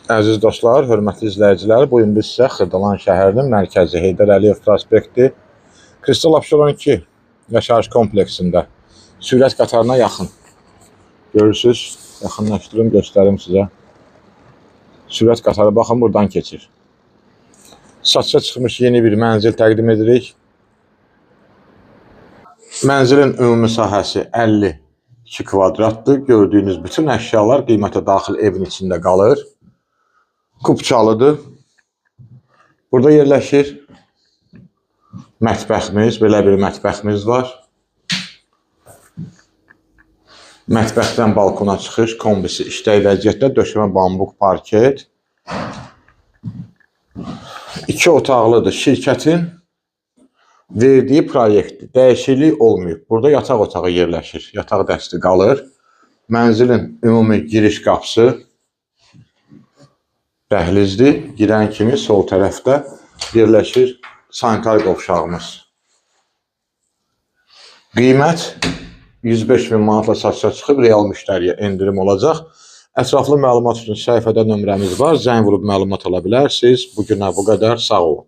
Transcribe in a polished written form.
Əziz dostlar, hörmətli izləyicilər, bu gün biz sizə Xırdalan şəhərinin mərkəzi Heydər Əliyev prospekti Kristal Abşeron 2 yaşayış kompleksində sürət qatarına yaxın. Görürsünüz, yaxınlaşdırım, göstərim sizə. Sürət qatarı baxın buradan keçir. Satışa çıxmış yeni bir mənzil təqdim edirik. Mənzilin ümumi sahəsi 52 kvadratdır. Gördüyünüz bütün əşyalar qiymətə daxil evin içində qalır. Kupçalıdır. Burada yerləşir mətbəximiz, belə bir mətbəximiz var. Mətbəxdən balkona çıxış, kombisi işlək vəziyyətdə, döşəmə bambuq parket. 2 otaqlıdır. Şirkətin verdiyi proyektdir. Dəyişiklik olmayıb. Burada yataq otağı yerləşir. Yataq dəsti qalır. Mənzilin ümumi giriş qapısı dəhlizdir. Girən kimi sol tərəfdə yerləşir sanitar qovşağımız. Qiymət 105 min manatla satışa çıxıb, real müştəriyə endirim olacaq. Ətraflı məlumat üçün səhifədə nömrəmiz var. Zəng vurub məlumat ala bilərsiniz. Bugünə bu qədər. Sağ olun.